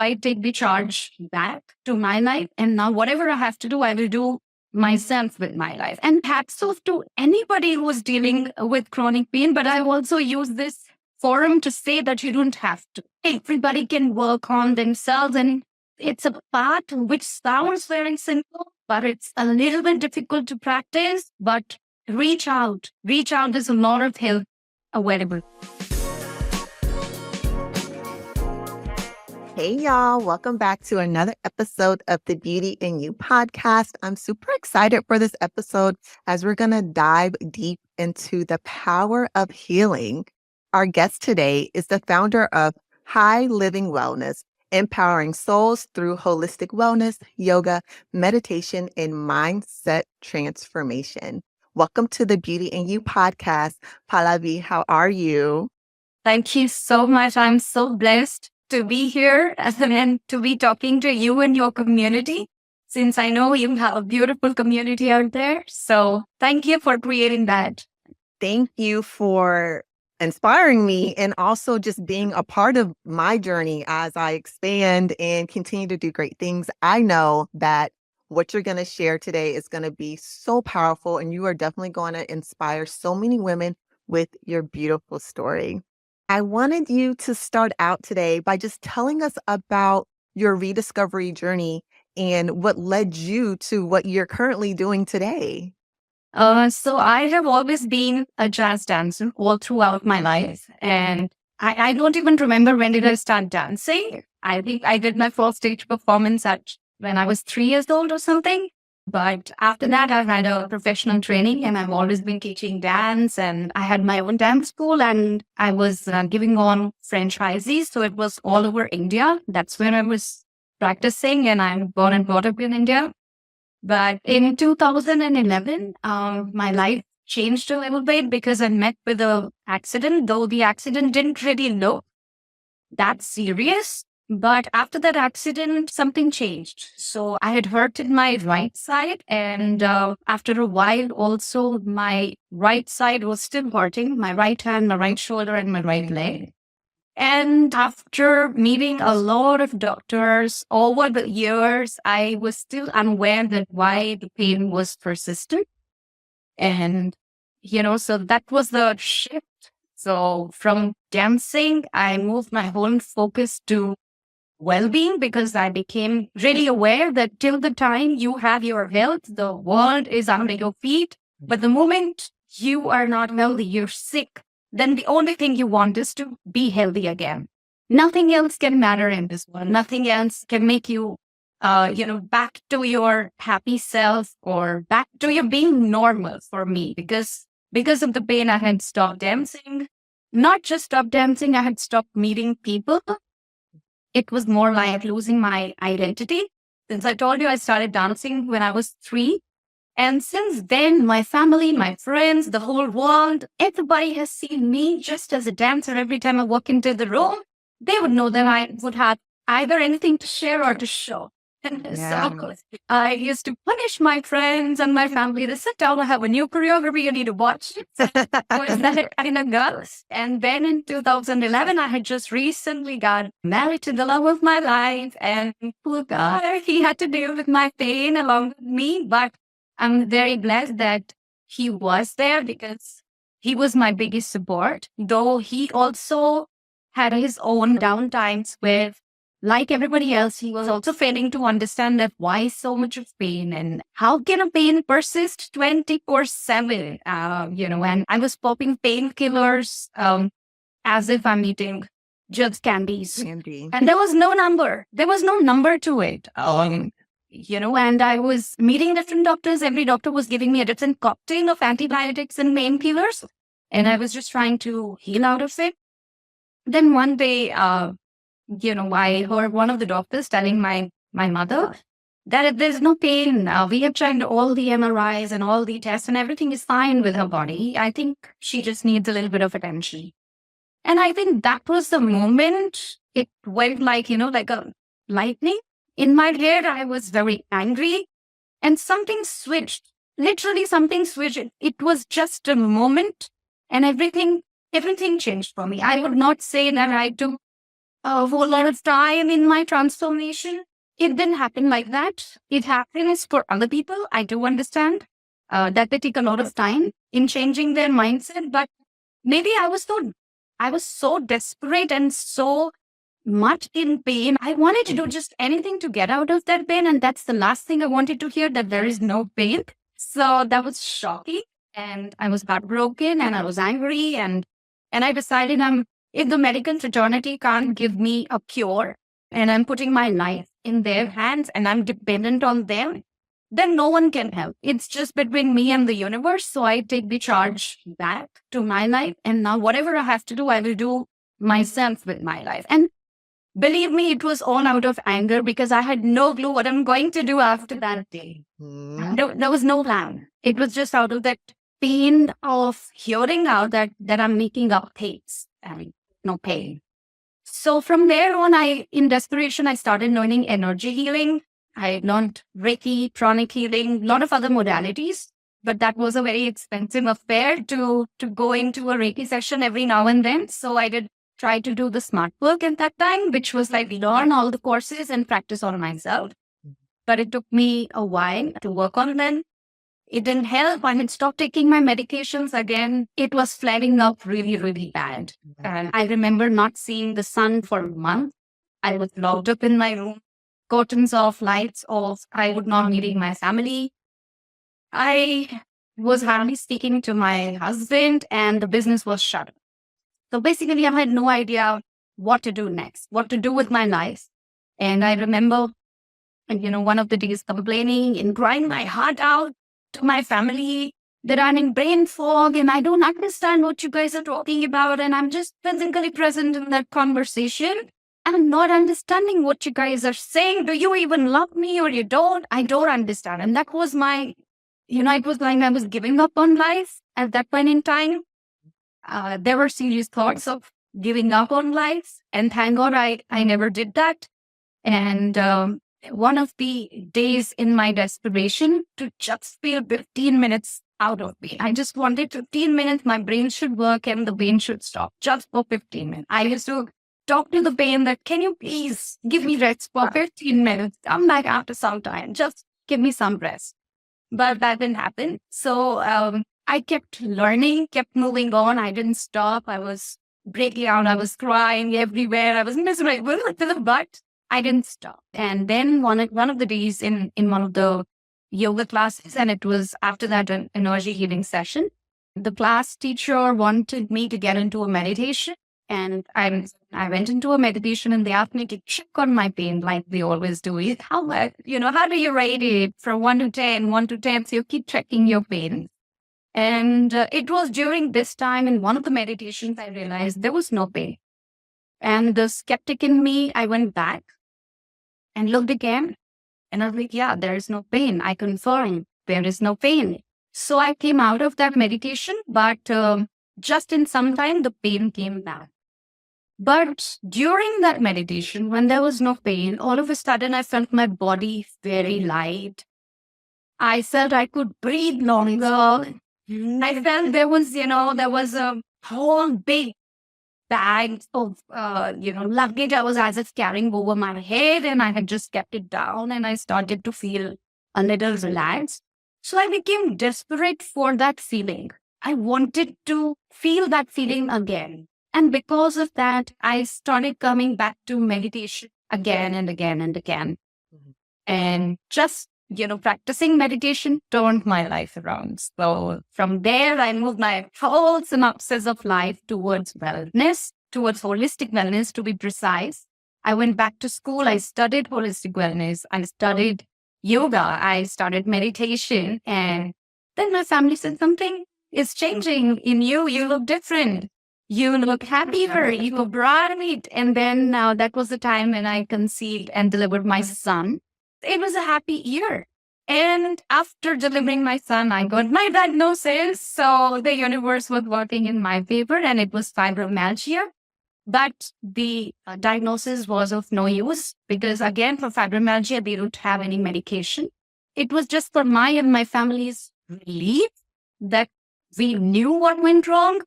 I take the charge back to my life. And now whatever I have to do, I will do myself with my life. And hats off to anybody who is dealing with chronic pain. But I also use this forum to say that you don't have to. Everybody can work on themselves. And it's a path which sounds very simple, but it's a little bit difficult to practice. But reach out. Reach out. There's a lot of help available. Hey, y'all. Welcome back to another episode of the Beauty in You podcast. I'm super excited for this episode as we're going to dive deep into the power of healing. Our guest today is the founder of High Living Wellness, empowering souls through holistic wellness, yoga, meditation, and mindset transformation. Welcome to the Beauty in You podcast. Pallavi, how are you? Thank you so much. I'm so blessed to be here and to be talking to you and your community, since I know you have a beautiful community out there. So thank you for creating that. Thank you for inspiring me and also just being a part of my journey as I expand and continue to do great things. I know that what you're going to share today is going to be so powerful, and you are definitely going to inspire so many women with your beautiful story. I wanted you to start out today by just telling us about your rediscovery journey and what led you to what you're currently doing today. So I have always been a jazz dancer all throughout my life. And I don't even remember when did I start dancing. I think I did my first stage performance when I was 3 years old or something. But after that, I've had a professional training and I've always been teaching dance, and I had my own dance school and I was giving on franchises. So it was all over India. That's where I was practicing, and I'm born and brought up in India. But in 2011, my life changed a little bit because I met with an accident, though the accident didn't really look that serious. But after that accident, something changed. So I had hurted my right side. And after a while, also my right side was still hurting, my right hand, my right shoulder, and my right leg. And after meeting a lot of doctors over the years, I was still unaware that why the pain was persistent. And, so that was the shift. So from dancing, I moved my whole focus to well-being, because I became really aware that till the time you have your health, the world is under your feet. But the moment you are not healthy, you're sick, then the only thing you want is to be healthy again. Nothing else can matter in this world. Nothing else can make you, back to your happy self or back to your being normal for me. Because of the pain, I had stopped dancing. Not just stopped dancing, I had stopped meeting people. It was more like losing my identity. Since I told you I started dancing when I was 3. And since then, my family, my friends, the whole world, everybody has seen me just as a dancer. Every time I walk into the room, they would know that I would have either anything to share or to show. Yeah. So I used to punish my friends and my family. They sit down, I have a new choreography, you need to watch it. Was that kind of girl? And then in 2011, I had just recently got married to the love of my life. And poor guy, he had to deal with my pain along with me. But I'm very blessed that he was there, because he was my biggest support. Though he also had his own downtimes where, like everybody else, he was also failing to understand that why so much of pain and how can a pain persist 24/7, and I was popping painkillers as if I'm eating just candies. Andy. And there was no number. There was no number to it. And I was meeting different doctors. Every doctor was giving me a different cocktail of antibiotics and painkillers. And I was just trying to heal out of it. Then one day, I heard one of the doctors telling my mother that there's no pain. We have tried all the MRIs and all the tests and everything is fine with her body. I think she just needs a little bit of attention. And I think that was the moment it went like a lightning. In my head, I was very angry and something switched. Literally something switched. It was just a moment and everything changed for me. I would not say that I took a whole lot of time in my transformation. It didn't happen like that. It happens for other people. I do understand that they take a lot of time in changing their mindset, but maybe I was so desperate and so much in pain. I wanted to do just anything to get out of that pain. And that's the last thing I wanted to hear, that there is no pain. So that was shocking. And I was heartbroken and I was angry. And I decided if the medical fraternity can't give me a cure and I'm putting my life in their hands and I'm dependent on them, then no one can help. It's just between me and the universe. So I take the charge back to my life. And now whatever I have to do, I will do myself with my life. And believe me, it was all out of anger because I had no clue what I'm going to do after that day. There was no plan. It was just out of that pain of hearing out that I'm making up things and no pain. So from there on, in desperation, I started learning energy healing. I learned Reiki, pranic healing, a lot of other modalities. But that was a very expensive affair to go into a Reiki session every now and then. So I did try to do the smart work at that time, which was like learn all the courses and practice on myself. But it took me a while to work on them. It didn't help. I had stopped taking my medications again. It was flaring up really, really bad. And I remember not seeing the sun for a month. I was locked up in my room, curtains off, lights off. I would not meeting my family. I was hardly speaking to my husband and the business was shut. So basically, I had no idea what to do next, what to do with my life. And I remember, one of the days complaining and crying my heart out to my family that I'm in brain fog and I don't understand what you guys are talking about. And I'm just physically present in that conversation. I'm not understanding what you guys are saying. Do you even love me or you don't? I don't understand. And that was my, it was like I was giving up on life at that point in time. There were serious thoughts of giving up on life. And thank God I never did that. And one of the days in my desperation to just feel 15 minutes out of me. I just wanted 15 minutes. My brain should work and the pain should stop just for 15 minutes. I used to talk to the pain that, can you please give me rest for 15 minutes? Come back after some time. Just give me some rest. But that didn't happen. So I kept learning, kept moving on. I didn't stop. I was breaking out. I was crying everywhere. I was miserable to the butt. I didn't stop. And then one of the days in one of the yoga classes, and it was after that an energy healing session, the class teacher wanted me to get into a meditation. And I went into a meditation and they asked me to check on my pain like they always do. How do you rate it from 1 to 10, 1 to 10? So you keep checking your pain. And it was during this time in one of the meditations, I realized there was no pain. And the skeptic in me, I went back and looked again. And I was like, yeah, there is no pain. I confirm there is no pain. So I came out of that meditation, but just in some time, the pain came back. But during that meditation, when there was no pain, all of a sudden I felt my body very light. I felt I could breathe longer. I felt there was a whole big bag of, luggage I was as if carrying over my head, and I had just kept it down and I started to feel a little relaxed. So I became desperate for that feeling. I wanted to feel that feeling again. And because of that, I started coming back to meditation again and again and again. And just, practicing meditation turned my life around. So from there, I moved my whole synopsis of life towards wellness, towards holistic wellness, to be precise. I went back to school. I studied holistic wellness. I studied yoga. I started meditation. And then my family said, something is changing in you. You look different. You look happier. You look bright. And then now that was the time when I conceived and delivered my son. It was a happy year. And after delivering my son, I got my diagnosis. So the universe was working in my favor, and it was fibromyalgia. But the diagnosis was of no use because, again, for fibromyalgia, they don't have any medication. It was just for my and my family's relief that we knew what went wrong.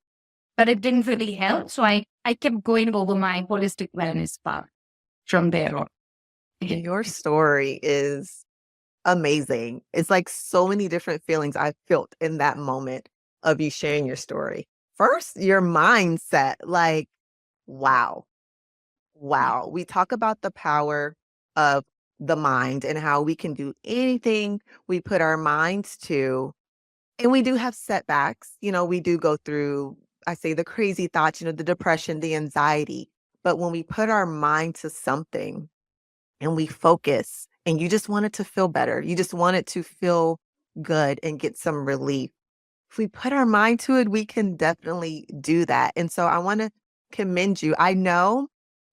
but it didn't really help. So I kept going over my holistic wellness path from there on. Your story is amazing. It's like so many different feelings I felt in that moment of you sharing your story. First, your mindset, like, wow, wow. We talk about the power of the mind and how we can do anything we put our minds to. And we do have setbacks. We do go through, I say, the crazy thoughts, the depression, the anxiety. But when we put our mind to something and we focus and you just want it to feel better, you just want it to feel good and get some relief. If we put our mind to it, we can definitely do that. And so I want to commend you. I know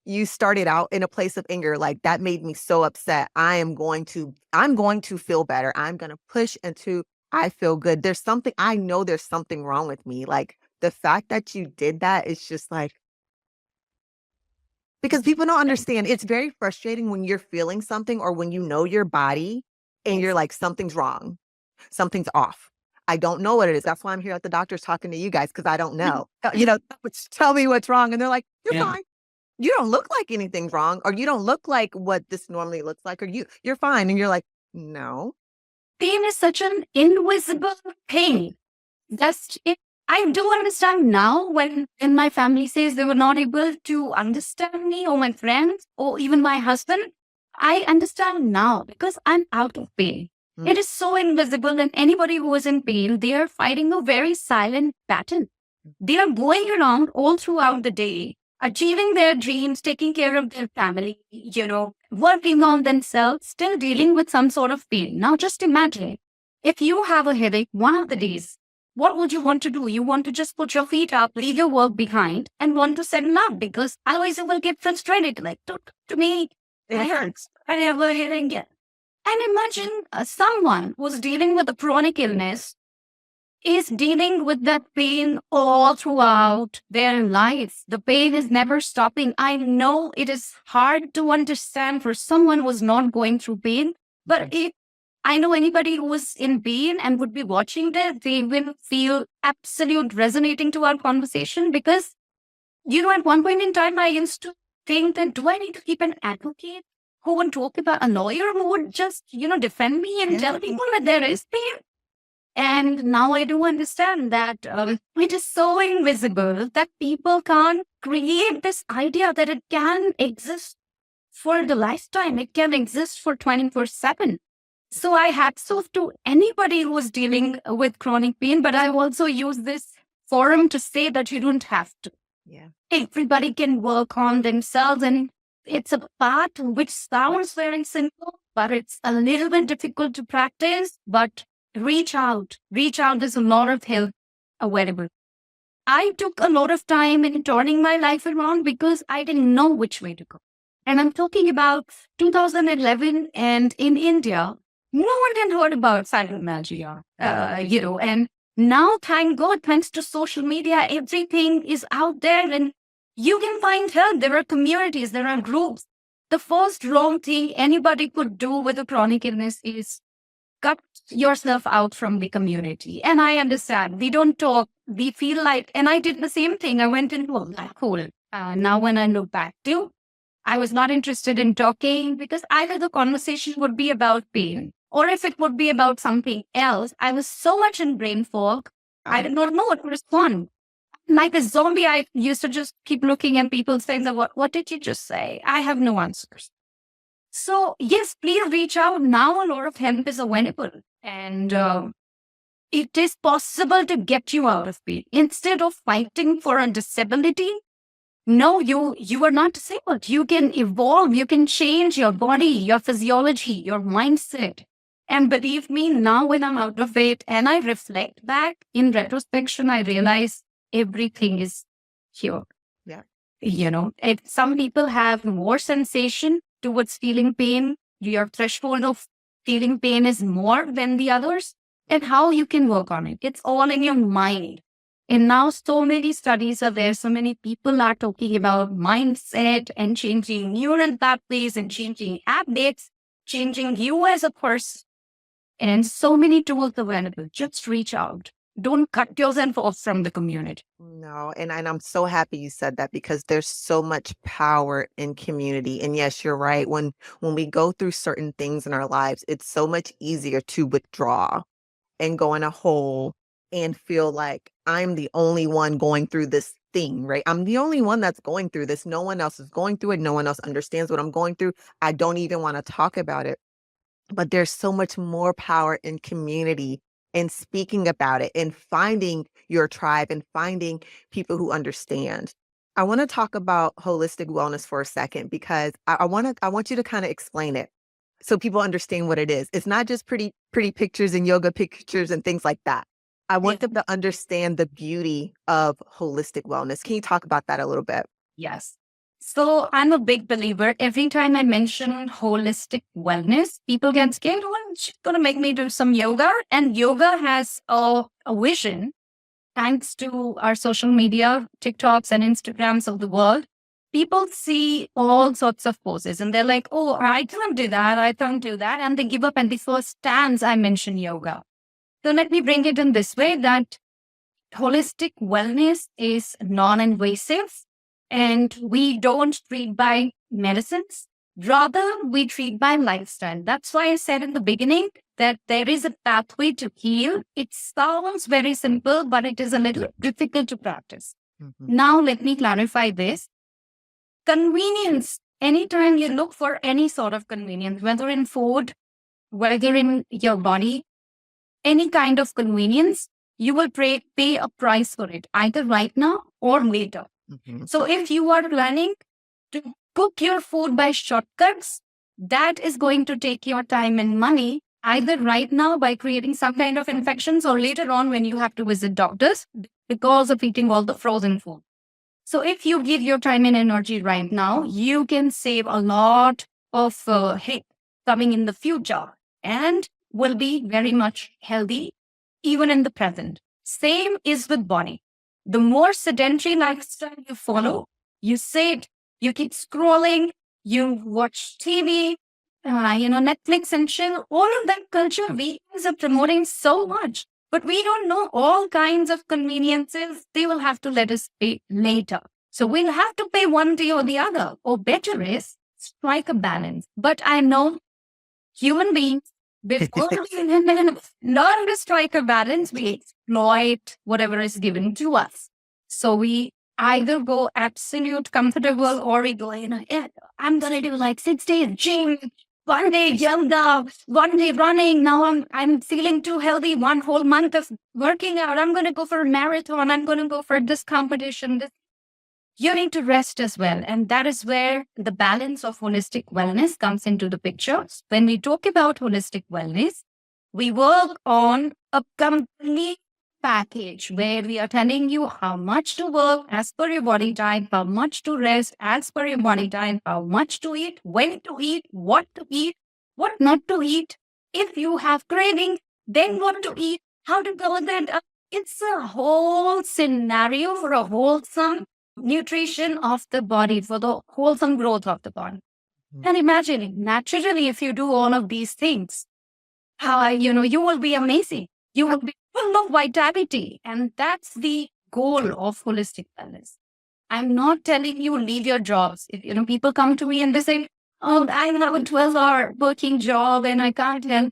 you started out in a place of anger, like that made me so upset. I'm going to feel better. I'm going to push until I feel good. I know there's something wrong with me. Like the fact that you did that is just like, because people don't understand. It's very frustrating when you're feeling something or when you know your body and you're like, something's wrong, something's off. I don't know what it is. That's why I'm here at the doctor's talking to you guys because I don't know. Tell me what's wrong. And they're like, you're fine. You don't look like anything's wrong, or you don't look like what this normally looks like, or you're fine. And you're like, no. Pain is such an invisible pain. That's it. I do understand now when my family says they were not able to understand me or my friends or even my husband. I understand now because I'm out of pain. It is so invisible, and anybody who is in pain, they are fighting a very silent battle. They are going around all throughout the day, achieving their dreams, taking care of their family, working on themselves, still dealing with some sort of pain. Now, just imagine if you have a headache one of the days, what would you want to do? You want to just put your feet up, leave your work behind, and want to settle up because otherwise you will get frustrated. Like, to me, it hurts. I have a headache again. And imagine someone who's dealing with a chronic illness is dealing with that pain all throughout their lives. The pain is never stopping. I know it is hard to understand for someone who's not going through pain, but if I know anybody who is in pain and would be watching this, they will feel absolute resonating to our conversation because, at one point in time, I used to think that do I need to keep an advocate who would talk about a lawyer who would just, defend me and tell people that there is pain? And now I do understand that it is so invisible that people can't create this idea that it can exist for the lifetime. It can exist for 24/7. So I hats off to anybody who is dealing with chronic pain, but I also use this forum to say that you don't have to. Yeah. Everybody can work on themselves, and it's a path which sounds very simple, but it's a little bit difficult to practice. But reach out. Reach out. There's a lot of help available. I took a lot of time in turning my life around because I didn't know which way to go. And I'm talking about 2011, and in India, no one had heard about fibromyalgia, and now, thank God, thanks to social media, everything is out there and you can find help. There are communities, there are groups. The first wrong thing anybody could do with a chronic illness is cut yourself out from the community. And I understand we don't talk, we feel like, and I did the same thing. I went into a black hole. Now, when I look back to, I was not interested in talking because either the conversation would be about pain or if it would be about something else. I was so much in brain fog, I did not know what to respond. Like a zombie, I used to just keep looking at people saying, what did you just say? I have no answers. So yes, please reach out. Now a lot of help is available, and it is possible to get you out of pain. Instead of fighting for a disability, no, you are not disabled. You can evolve. You can change your body, your physiology, your mindset. And believe me, now when I'm out of it and I reflect back in retrospection, I realize everything is here. Yeah. If some people have more sensation towards feeling pain, your threshold of feeling pain is more than the others, and how you can work on it. It's all in your mind. And now so many studies are there. So many people are talking about mindset and changing neural pathways and changing habits, changing you as a person. And so many tools available. Just reach out. Don't cut yourself off from the community. No, and I'm so happy you said that because there's so much power in community. And yes, you're right. When we go through certain things in our lives, it's so much easier to withdraw and go in a hole and feel like I'm the only one going through this thing, right? I'm the only one that's going through this. No one else is going through it. No one else understands what I'm going through. I don't even want to talk about it. But there's so much more power in community and speaking about it and finding your tribe and finding people who understand. I want to talk about holistic wellness for a second because I want you to kind of explain it so people understand what it is. It's not just pretty pictures and yoga pictures and things like that. I Yeah. want them to understand the beauty of holistic wellness. Can you talk about that a little bit? Yes. So I'm a big believer. Every time I mention holistic wellness, people get scared. Well, she's going to make me do some yoga. And yoga has a vision, thanks to our social media, TikToks and Instagrams of the world. People see all sorts of poses and they're like, oh, I can't do that. I can't do that. And they give up. And the first stance I mention yoga. So let me bring it in this way that holistic wellness is non-invasive and we don't treat by medicines. Rather, we treat by lifestyle. That's why I said in the beginning that there is a pathway to heal. It sounds very simple, but it is a little difficult to practice. Now, let me clarify this. Convenience. Anytime you look for any sort of convenience, whether in food, whether in your body, any kind of convenience, you will pay a price for it, either right now or later. So if you are planning to cook your food by shortcuts, that is going to take your time and money, either right now by creating some kind of infections or later on when you have to visit doctors because of eating all the frozen food. So if you give your time and energy right now, you can save a lot of hate coming in the future and will be very much healthy even in the present. Same is with body. The more sedentary lifestyle you follow, you sit, you keep scrolling, you watch TV, Netflix and chill, all of that culture we are promoting so much. But we don't know all kinds of conveniences. They will have to let us pay later. So we'll have to pay one day or the other. Or better is strike a balance. But I know human beings, before we learn to strike a balance, we exploit whatever is given to us. So we either go absolute comfortable or we go, I'm going to do like 6 days gym, 1 day yoga, 1 day running. Now I'm feeling too healthy. 1 whole month of working out. I'm going to go for a marathon. I'm going to go for this competition. You need to rest as well. And that is where the balance of holistic wellness comes into the picture. When we talk about holistic wellness, we work on a complete package where we are telling you how much to work as per your body type, how much to rest as per your body type, how much to eat, when to eat, what not to eat. If you have craving, then what to eat, how to build that up. It's a whole scenario for a wholesome nutrition of the body, for the wholesome growth of the body. And imagine, naturally, if you do all of these things, you will be amazing. You will be full of vitality. And that's the goal of holistic wellness. I'm not telling you leave your jobs. If, people come to me and they say, oh, I have a 12-hour working job and I can't help.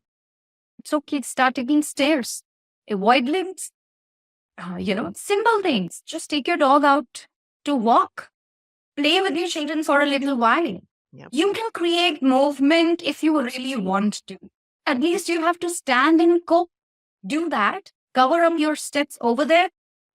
It's okay. Start taking stairs. Avoid lifts. Simple things. Just take your dog out to walk. Play with your children for a little while. Yep. You can create movement if you really want to. At least you have to stand and go. Do that. Cover up your steps over there.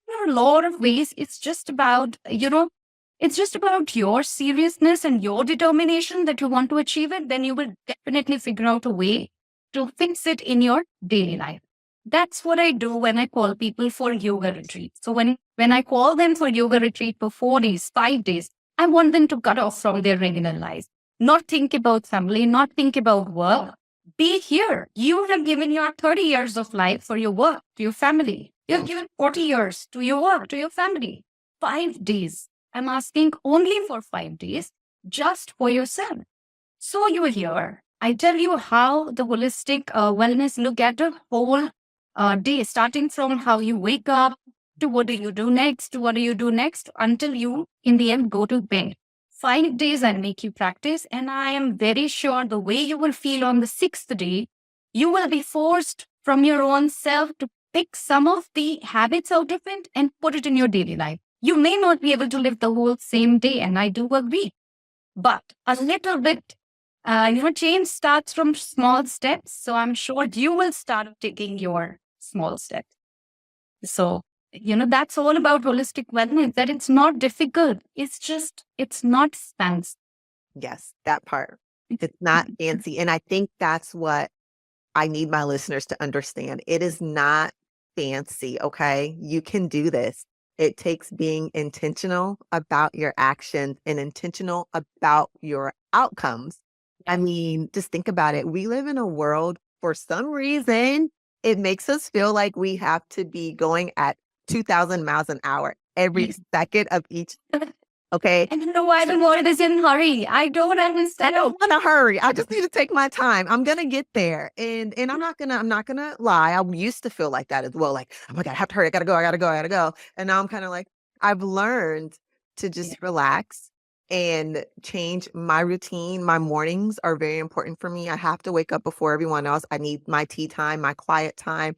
There are a lot of ways. It's just about, it's just about your seriousness and your determination that you want to achieve it. Then you will definitely figure out a way to fix it in your daily life. That's what I do when I call people for yoga retreat. So when I call them for yoga retreat for 4 days, 5 days, I want them to cut off from their regular lives, not think about family, not think about work. Be here. You have given your 30 years of life for your work, to your family. You have given 40 years to your work, to your family. 5 days. I'm asking only for 5 days, just for yourself. So you're here. I tell you how the holistic wellness look at a whole day, starting from how you wake up to what do you do next, to what do you do next, until you, in the end, go to bed. 5 days I make you practice, and I am very sure the way you will feel on the sixth day, you will be forced from your own self to pick some of the habits out of it and put it in your daily life. You may not be able to live the whole same day, and I do agree, but a little bit, change starts from small steps. So I'm sure you will start taking your small steps. So, that's all about holistic wellness, that it's not difficult. It's just, it's not fancy. Yes, that part. It's not fancy. And I think that's what I need my listeners to understand. It is not fancy, okay? You can do this. It takes being intentional about your actions and intentional about your outcomes. I mean, just think about it. We live in a world, for some reason, it makes us feel like we have to be going at 2,000 miles an hour every second of each. Okay. I don't know why the world is in a hurry. I don't understand. I don't want to hurry. I just need to take my time. I'm gonna get there. And I'm not gonna lie. I used to feel like that as well. Like, oh my God, I have to hurry. I gotta go, I gotta go, I gotta go. And now I'm kind of like, I've learned to just relax and change my routine. My mornings are very important for me. I have to wake up before everyone else. I need my tea time, my quiet time,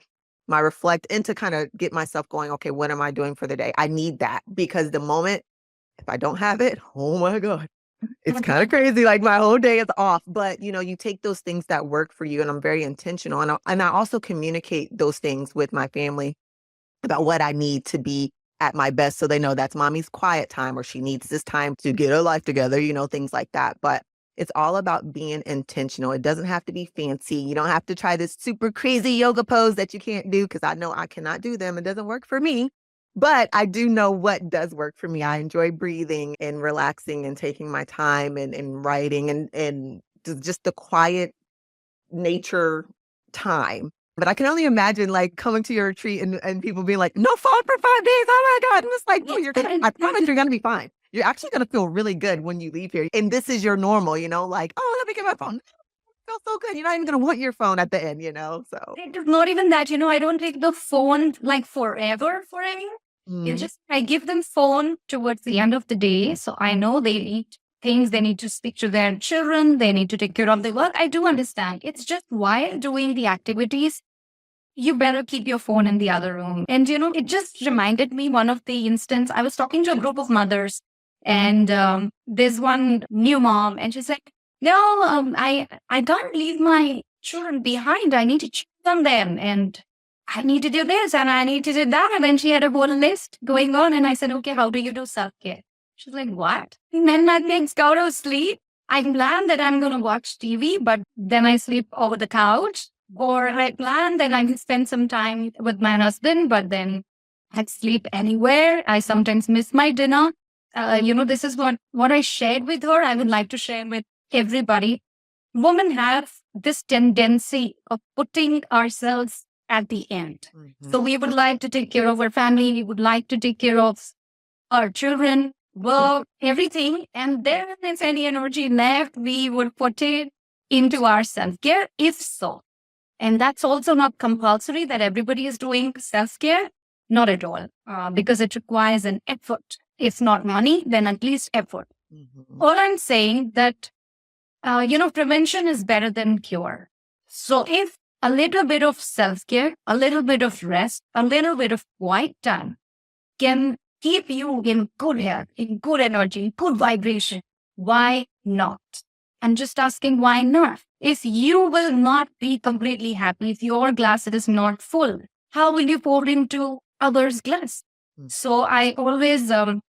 my reflect, and to kind of get myself going, okay, what am I doing for the day? I need that because the moment if I don't have it, oh my God, it's kind of crazy. Like my whole day is off. But you take those things that work for you, and I'm very intentional. And I also communicate those things with my family about what I need to be at my best, so they know that's mommy's quiet time, or she needs this time to get her life together. Things like that. But it's all about being intentional. It doesn't have to be fancy. You don't have to try this super crazy yoga pose that you can't do, because I know I cannot do them. It doesn't work for me. But I do know what does work for me. I enjoy breathing and relaxing and taking my time and writing and just the quiet nature time. But I can only imagine like coming to your retreat and people being like, no phone for 5 days. Oh my God. And it's like, no, I promise you're going to be fine. You're actually going to feel really good when you leave here. And this is your normal, like, oh, let me get my phone. Feels so good. You're not even going to want your phone at the end, so. It is not even that, I don't take the phone like forever. It's just, I give them phone towards the end of the day. So I know they need things, they need to speak to their children, they need to take care of their work. I do understand. It's just while doing the activities, you better keep your phone in the other room. And, it just reminded me one of the instance, I was talking to a group of mothers, and there's one new mom, and she's like, no, I can't leave my children behind. I need to check on them, and I need to do this, and I need to do that. And then she had a whole list going on, and I said, okay, how do you do self-care? She's like, what? And then I think, go to sleep. I plan that I'm going to watch TV, but then I sleep over the couch. Or I plan that I can spend some time with my husband, but then I sleep anywhere. I sometimes miss my dinner. This is what I shared with her. I would like to share with everybody. Women have this tendency of putting ourselves at the end. Mm-hmm. So we would like to take care of our family. We would like to take care of our children, work, everything. And then if there's any energy left, we would put it into our self-care, if so. And that's also not compulsory that everybody is doing self-care. Not at all, because it requires an effort. If not money, then at least effort. Mm-hmm. All I'm saying that, prevention is better than cure. So if a little bit of self-care, a little bit of rest, a little bit of quiet time can keep you in good health, in good energy, good vibration, why not? I'm just asking, why not? If you will not be completely happy, if your glass is not full, how will you pour into others' glass? Mm-hmm. So I always tell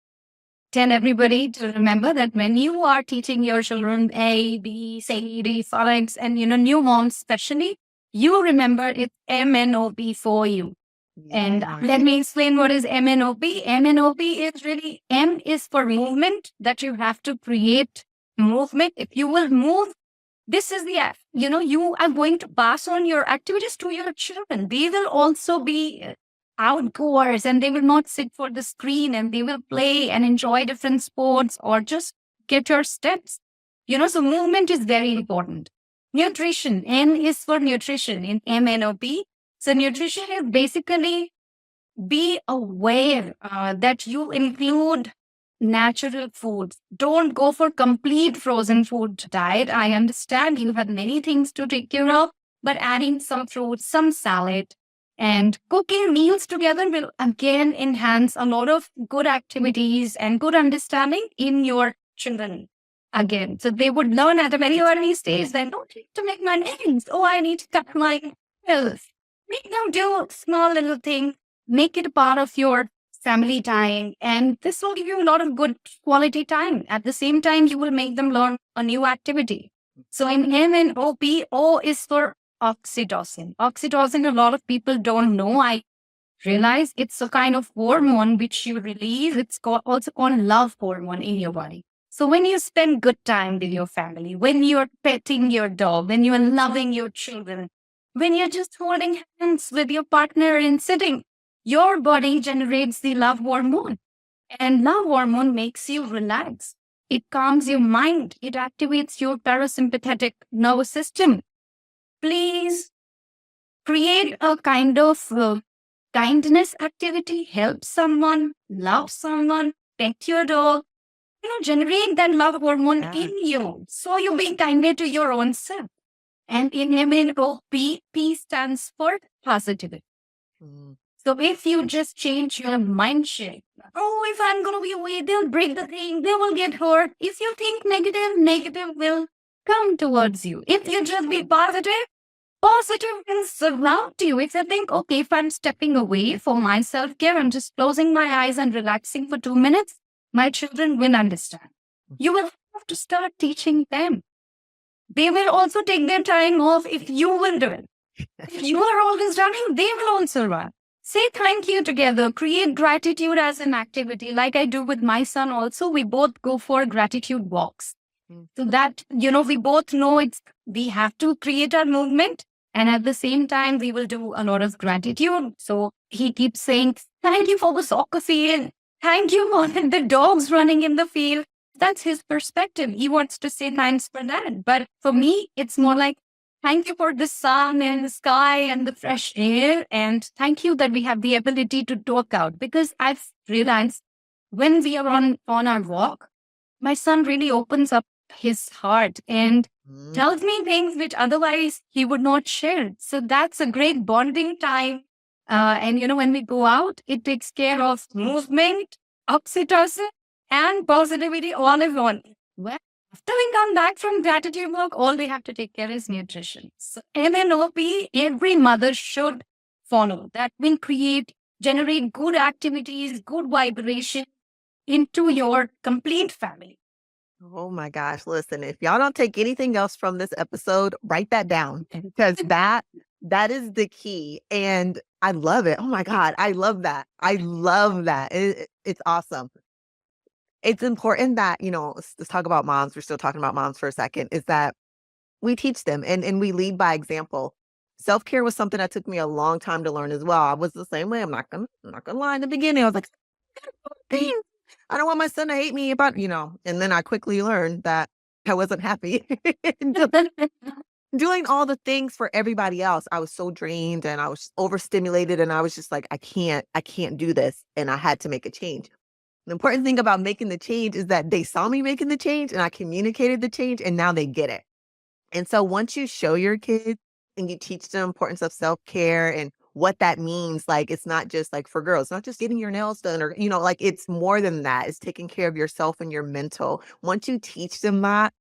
everybody to remember that when you are teaching your children A, B, C, D, phonics, and new moms especially, you remember it's MNOP for you. Yeah. And let me explain what is MNOP. MNOP is really, M is for movement, that you have to create movement. If you will move, this is the F. You are going to pass on your activities to your children. They will also be outgoers, and they will not sit for the screen, and they will play and enjoy different sports or just get your steps. So movement is very important. Nutrition, N is for nutrition in MNOP. So nutrition is basically be aware that you include natural foods. Don't go for complete frozen food diet. I understand you have many things to take care of, but adding some fruits, some salad, and cooking meals together will again enhance a lot of good activities and good understanding in your children. Again, so they would learn at a very early stage that don't need to make my nails. Oh, I need to cut my nails. Make them do small little things, make it a part of your family time, and this will give you a lot of good quality time. At the same time, you will make them learn a new activity. So in MNOP, O is for oxytocin. Oxytocin, a lot of people don't know. I realize it's a kind of hormone which you release. It's also called love hormone in your body. So when you spend good time with your family, when you're petting your dog, when you're loving your children, when you're just holding hands with your partner and sitting, your body generates the love hormone. And love hormone makes you relax. It calms your mind. It activates your parasympathetic nervous system. Please create a kind of kindness activity. Help someone, love someone, pet your dog. Generate that love hormone in you. So you be kinder to your own self. And in MNOP, P stands for positivity. So if you just change your mind shape, oh, if I'm going to be away, they'll break the thing, they will get hurt. If you think negative, negative will come towards you. If you just be positive, positive will surround you. If you think, okay, if I'm stepping away for my self-care, I'm just closing my eyes and relaxing for 2 minutes, my children will understand. You will have to start teaching them. They will also take their time off if you will do it. If you are always running, they will also run. Say thank you together. Create gratitude as an activity, like I do with my son also. We both go for gratitude walks. So that, we both know we have to create our movement. And at the same time, we will do a lot of gratitude. So he keeps saying, thank you for the soccer field. Thank you for the dogs running in the field. That's his perspective. He wants to say thanks for that. But for me, it's more like, thank you for the sun and the sky and the fresh air. And thank you that we have the ability to talk out. Because I've realized when we are on our walk, my son really opens up his heart and tells me things which otherwise he would not share. So that's a great bonding time. And when we go out, it takes care of movement, oxytocin, and positivity all in one. Well, after we come back from gratitude work, all we have to take care is nutrition. So MNOP, every mother should follow. That will generate good activities, good vibration into your complete family. Oh my gosh. Listen, if y'all don't take anything else from this episode, write that down because that is the key. And I love it. Oh my God. I love that. I love that. It's awesome. It's important that, let's talk about moms. We're still talking about moms for a second, is that we teach them and we lead by example. Self-care was something that took me a long time to learn as well. I was the same way. I'm not gonna lie in the beginning. I was like, I don't want my son to hate me about, and then I quickly learned that I wasn't happy. Doing all the things for everybody else. I was so drained and I was overstimulated and I was just like, I can't do this. And I had to make a change. The important thing about making the change is that they saw me making the change and I communicated the change and now they get it. And so once you show your kids and you teach them the importance of self-care and what that means, like, it's not just like for girls, it's not just getting your nails done or, like it's more than that. It's taking care of yourself and your mental. Once you teach them that,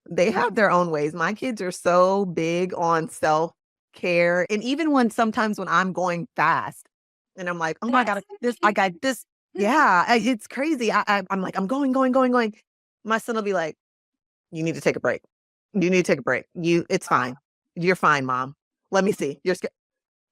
they have their own ways. My kids are so big on self-care. And even sometimes when I'm going fast and I'm like, oh my God, I got this. Yeah, it's crazy. I'm like, I'm going. My son will be like, you need to take a break. You need to take a break. It's fine. You're fine, mom. Let me see. You're scared.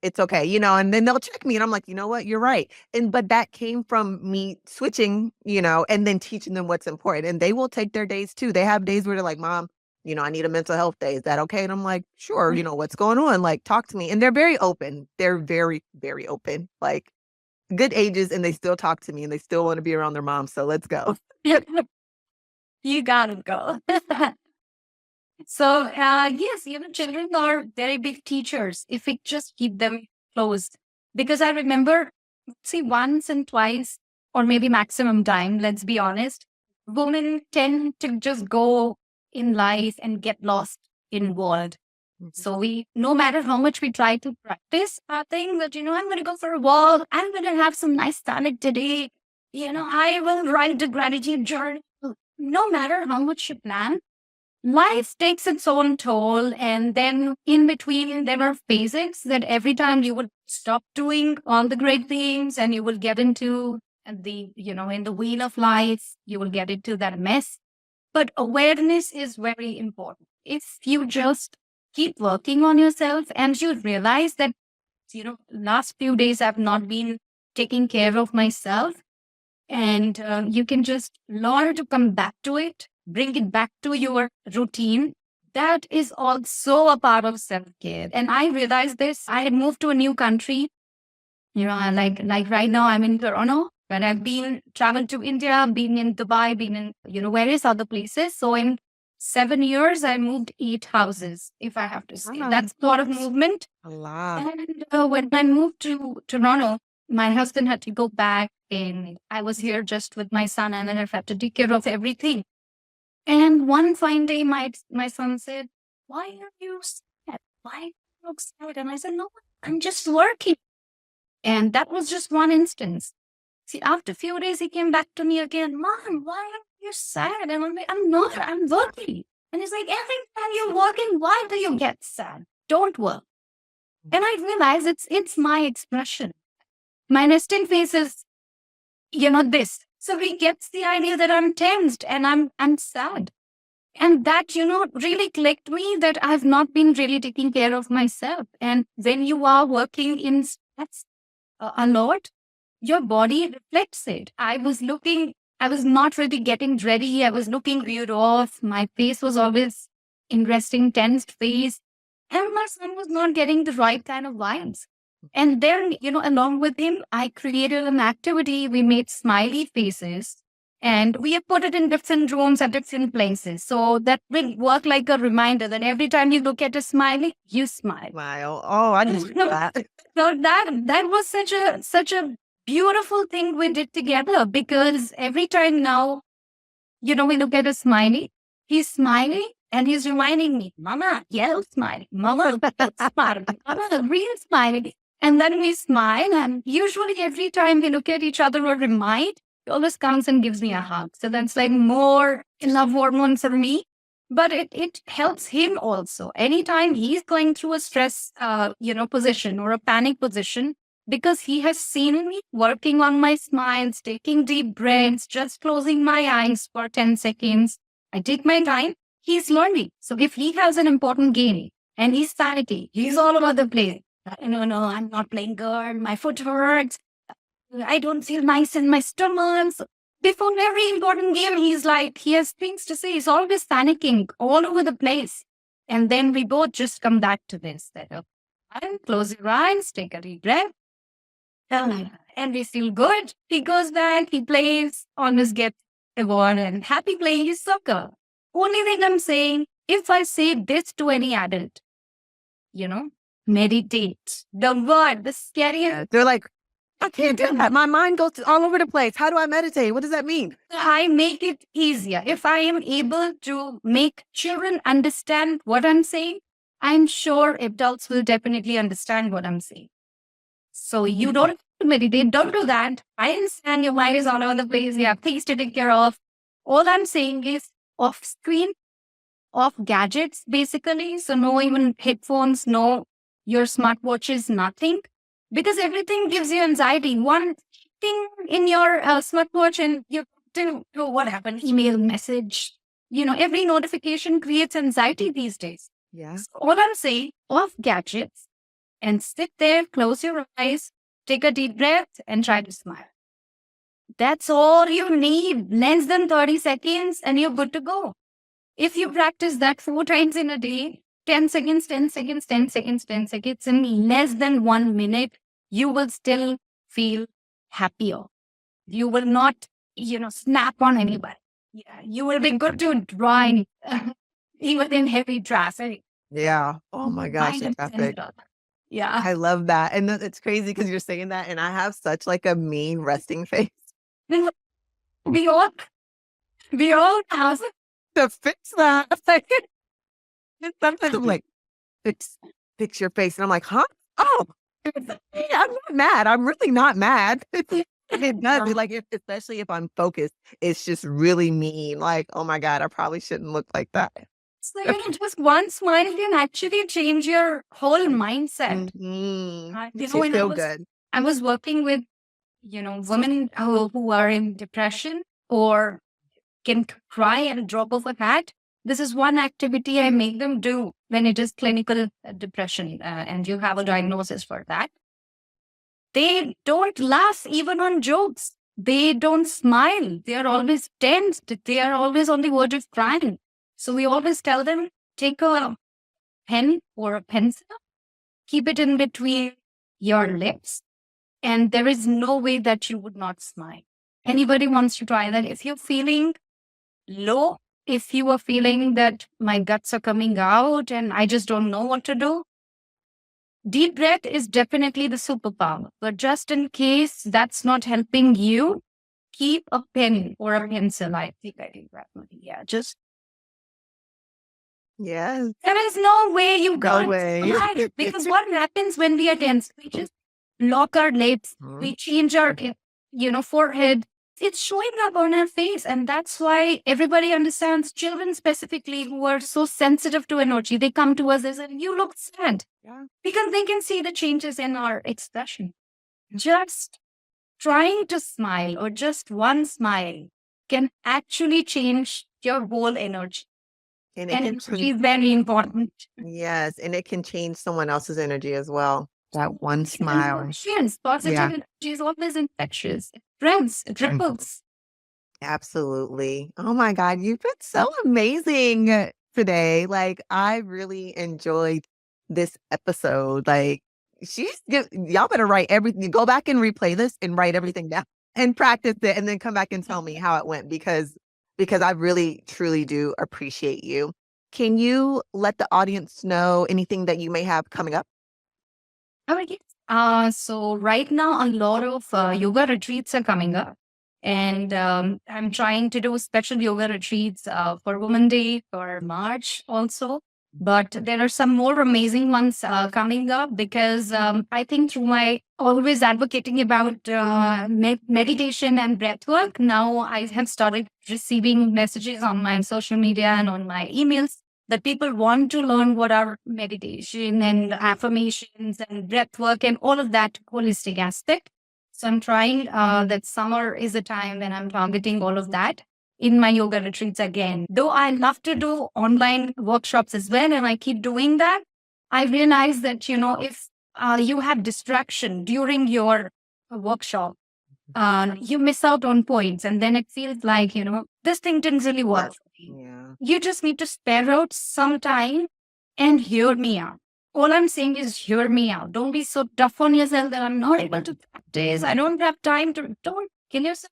It's okay, and then they'll check me and I'm like, you know what? You're right. But that came from me switching, and then teaching them what's important. And they will take their days too. They have days where they're like, mom, I need a mental health day. Is that okay? And I'm like, sure. What's going on? Like, talk to me. And they're very open. They're very, very open. Like, good ages, and they still talk to me and they still want to be around their mom. So let's go. You gotta go. So, yes, children are very big teachers if we just keep them closed. Because I remember, see, once and twice, or maybe maximum time, let's be honest, women tend to just go in life and get lost in world. So no matter how much we try to practice our thing, that, I'm going to go for a walk. I'm going to have some nice salad today. I will write a gratitude journal. No matter how much you plan, life takes its own toll. And then in between, there are phases that every time you would stop doing all the great things and you will get into in the wheel of life, you will get into that mess. But awareness is very important. If you just keep working on yourself and you realize that, last few days I've not been taking care of myself, and you can just learn to come back to it, bring it back to your routine. That is also a part of self-care. And I realized this. I had moved to a new country. Like right now I'm in Toronto, but I've been traveled to India, been in Dubai, been in, various other places. So in 7 years, I moved 8 houses, if I have to say. Wow. That's a lot of movement. A lot. And when I moved to Toronto, my husband had to go back, and I was here just with my son, and then I had to take care of everything. And one fine day, my son said, "Why are you sad? Why do you look sad?" And I said, "No, I'm just working." And that was just one instance. See, after a few days, he came back to me again. "Mom, why are you sad?" And I'm like, "I'm not, I'm working." And he's like, "Every time you're working, why do you get sad? Don't work." And I realized it's my expression. My resting face is, this. So he gets the idea that I'm tensed and I'm sad. And that, really clicked me that I've not been really taking care of myself. And when you are working in stress a lot, your body reflects it. I was not really getting ready. I was looking weird off. My face was always in resting, tensed face. And my son was not getting the right kind of vibes. And then, along with him, I created an activity. We made smiley faces and we have put it in different rooms at different places. So that will work like a reminder that every time you look at a smiley, you smile. Smile. Oh, I didn't know that. So that was such a beautiful thing we did together, because every time now, we look at a smiley, he's smiling and he's reminding me, "Mama, yell smiling. Mama, smiling. Mama, real smiling." And then we smile, and usually every time we look at each other or remind, he always comes and gives me a hug. So that's like more love hormone for me. But it helps him also. Anytime he's going through a stress, position or a panic position, because he has seen me working on my smiles, taking deep breaths, just closing my eyes for 10 seconds. I take my time. He's learning. So if he has an important game and he's panicky, he's all over the place. No, I'm not playing good. My foot hurts. I don't feel nice in my stomach. So before every important game, he's like, he has things to say. He's always panicking all over the place. And then we both just come back to this. Close your eyes, take a deep breath. And we feel good. He goes back, he plays on his get award and happy playing his soccer. Only thing I'm saying, if I say this to any adult, meditate. The word, the scariest. They're like, "I can't do that. My mind goes all over the place. How do I meditate? What does that mean?" I make it easier. If I am able to make children understand what I'm saying, I'm sure adults will definitely understand what I'm saying. So you don't have to meditate. Don't do that. I understand your mind is all over the place. You have things to take care of. All I'm saying is off screen, off gadgets, basically. So no even headphones, no your smartwatches, nothing. Because everything gives you anxiety. One thing in your smartwatch and you do what happened, email, message, every notification creates anxiety these days. Yeah. So all I'm saying, off gadgets and sit there, close your eyes, take a deep breath and try to smile. That's all you need. Less than 30 seconds and you're good to go. If you practice that 4 times in a day, 10 seconds, 10 seconds, 10 seconds, 10 seconds, in less than 1 minute, you will still feel happier. You will not, snap on anybody. Yeah, you will be good to drive, even in heavy traffic. Yeah. Oh my gosh, Mind the and traffic. center. Yeah. I love that. And it's crazy because you're saying that, and I have such like a mean resting face We all, we all have. to fix that. And sometimes I'm like, fix, fix your face. And I'm like, huh? Oh, I'm not mad. I'm really not mad. It does. Like, especially if I'm focused, it's just really mean. Like, oh my God, I probably shouldn't look like that. So, just one smile can actually change your whole mindset. Makes you feel good. I was working with, women who are in depression or can cry and drop off a hat. This is one activity I make them do when it is clinical depression and you have a diagnosis for that. They don't laugh even on jokes. They don't smile. They are always tensed. They are always on the verge of crying. So we always tell them, take a pen or a pencil, keep it in between your lips, and there is no way that you would not smile. Anybody wants to try that? If you're feeling low, if you are feeling that my guts are coming out and I just don't know what to do, deep breath is definitely the superpower. But just in case that's not helping you, keep a pen or a pencil. I think I did that. Yeah, just Yes. there is no way you No can't way. smile. Because what happens when we are tense? We just lock our lips, we change our forehead. It's showing up on our face. And that's why everybody understands, children specifically who are so sensitive to energy, they come to us, they say, you look sad. Yeah. Because they can see the changes in our expression. Just trying to smile or just one smile can actually change your whole energy. And And energy is very important. yes, and it can change someone else's energy as well. That one smile. Yes, positive Yeah. energy is always infectious. It spreads, it ripples. Absolutely. Oh my God, you've been so amazing today. Like, I really enjoyed this episode. Like, y'all better write everything. Go back and replay this and write everything down and practice it, and then come back and tell me how it went because I really truly do appreciate you. Can you let the audience know anything that you may have coming up? Oh, yes. So right now, a lot of yoga retreats are coming up. And I'm trying to do special yoga retreats for Women Day, for March also. But there are some more amazing ones coming up because I think through my always advocating about meditation and breath work, now I have started receiving messages on my social media and on my emails that people want to learn what are meditation and affirmations and breath work and all of that holistic aspect. So I'm trying that summer is a time when I'm targeting all of that in my yoga retreats again. Though I love to do online workshops as well, and I keep doing that, I realize that, if you have distraction during your workshop, you miss out on points. And then it feels like, this thing didn't really work. Yeah. You just need to spare out some time and hear me out. All I'm saying is hear me out. Don't be so tough on yourself that I'm not able to practice. I don't have time to. Don't kill yourself.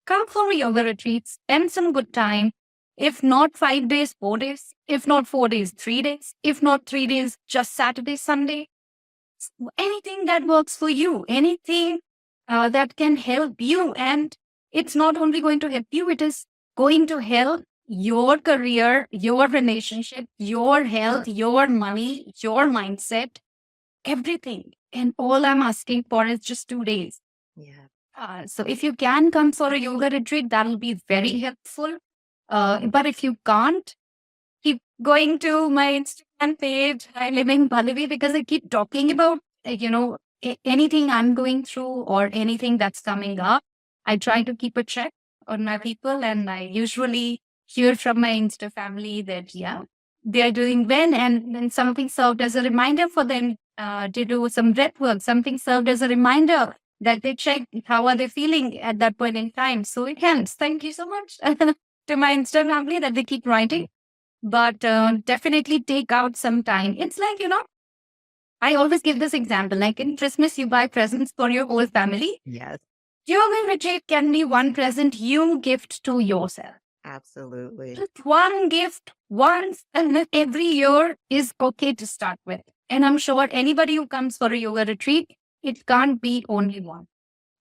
Come for a yoga retreat. Spend some good time. If not 5 days, 4 days. If not 4 days, 3 days. If not 3 days, just Saturday, Sunday. Anything that works for you. Anything that can help you. And it's not only going to help you, it is going to help your career, your relationship, your health, your money, your mindset, everything. And all I'm asking for is just 2 days. Yeah. So if you can come for a yoga retreat, that'll be very helpful. But if you can't, keep going to my Instagram page, I live in Pallavi, because I keep talking about, anything I'm going through or anything that's coming up. I try to keep a check on my people, and I usually hear from my Insta family that, yeah, they are doing well. And then something served as a reminder for them to do some breath work. Something served as a reminder that they check how are they feeling at that point in time. So it helps. Thank you so much to my Insta family that they keep writing. But definitely take out some time. It's like, I always give this example. Like in Christmas, you buy presents for your whole family. Yes. Yoga retreat can be one present you gift to yourself. Absolutely. Just one gift once, and then every year is okay to start with. And I'm sure anybody who comes for a yoga retreat, it can't be only one,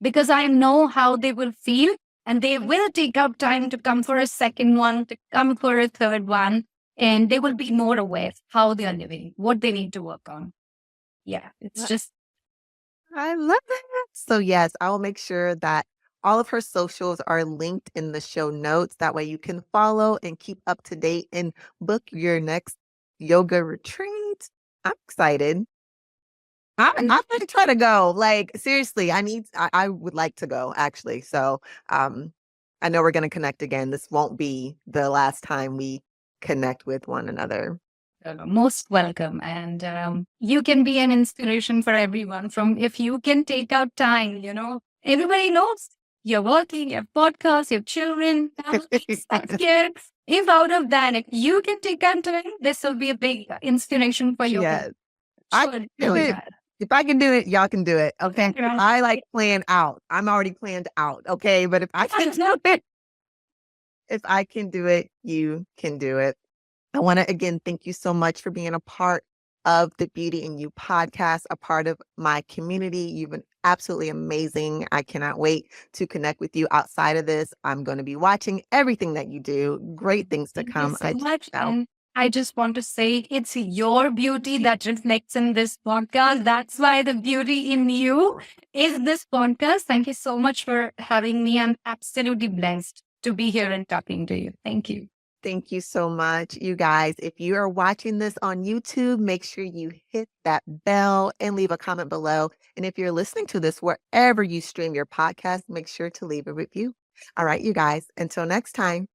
because I know how they will feel, and they will take out time to come for a second one, to come for a third one, and they will be more aware of how they are living, what they need to work on. Yeah, it's just I love it. So, yes, I will make sure that all of her socials are linked in the show notes. That way you can follow and keep up to date and book your next yoga retreat. I'm excited. I'm gonna try to go. Like, seriously, I would like to go actually. So, um, I know we're gonna connect again. This won't be the last time we connect with one another. most welcome. And you can be an inspiration for everyone. From if you can take out time, everybody knows you're working, you have podcasts, you have children, families, kids. If out of that, if you can take out time, this will be a big inspiration for you. Yes. I Sure, can do do it. that. If I can do it, y'all can do it. Okay. Yeah. I like plan out. I'm already planned out. Okay. But if I can do it, if I can do it, you can do it. I want to again thank you so much for being a part of the Beauty in You podcast, a part of my community. You've been absolutely amazing. I cannot wait to connect with you outside of this. I'm going to be watching everything that you do. Great things to Thank you come. so much. Know. And I just want to say it's your beauty that reflects in this podcast. That's why the beauty in you is this podcast. Thank you so much for having me. I'm absolutely blessed to be here and talking to you. Thank you. Thank you so much, you guys. If you are watching this on YouTube, make sure you hit that bell and leave a comment below. And if you're listening to this wherever you stream your podcast, make sure to leave a review. All right, you guys, until next time,